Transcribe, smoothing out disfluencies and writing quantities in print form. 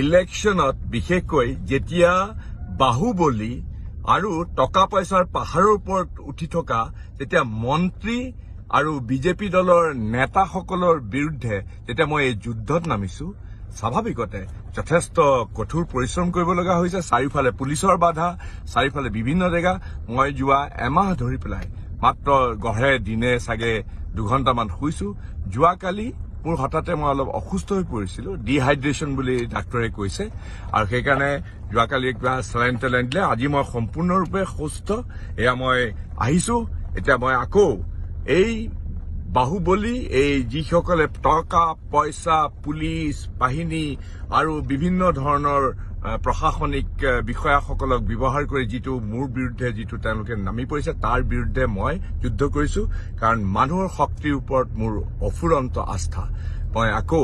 ইলেকশ্যনত বিশেষকৈ যেতিয়া বাহুবলী আৰু টকা পইচাৰ পাহাৰৰ ওপৰত উঠি থকা যেতিয়া মন্ত্ৰী আৰু বিজেপি দলৰ নেতাসকলৰ বিৰুদ্ধে যেতিয়া মই এই যুদ্ধত নামিছো, স্বাভাৱিকতে যথেষ্ট কঠোৰ পৰিশ্ৰম কৰিব লগা হৈছে। চাৰিওফালে পুলিচৰ বাধা, চাৰিওফালে বিভিন্ন জেগা। মই যোৱা এমাহ ধৰি পেলাই মাত্ৰ গঢ়ে দিনে চাগে 2 ঘণ্টামান শুইছো। যোৱাকালি মোৰ হঠাতে মই অলপ অসুস্থ হৈ পৰিছিলো, ডিহাইড্ৰেশ্যন বুলি ডাক্তৰে কৈছে, আৰু সেইকাৰণে যোৱাকালি কিবা চেলাইন দিলে। আজি মই সম্পূৰ্ণৰূপে সুস্থ। এয়া মই আহিছো। এতিয়া মই আকৌ এই বাহুবলী, এই যিসকলে টকা পইচা, পুলিচ বাহিনী আৰু বিভিন্ন ধৰণৰ প্ৰশাসনিক বিষয়াসকলক ব্যৱহাৰ কৰি যিটো মোৰ বিৰুদ্ধে যিটো তেওঁলোকে নামি পৰিছে, তাৰ বিৰুদ্ধে মই যুদ্ধ কৰিছো। কাৰণ মানুহৰ শক্তিৰ ওপৰত মোৰ অফুৰন্ত আস্থা। মই আকৌ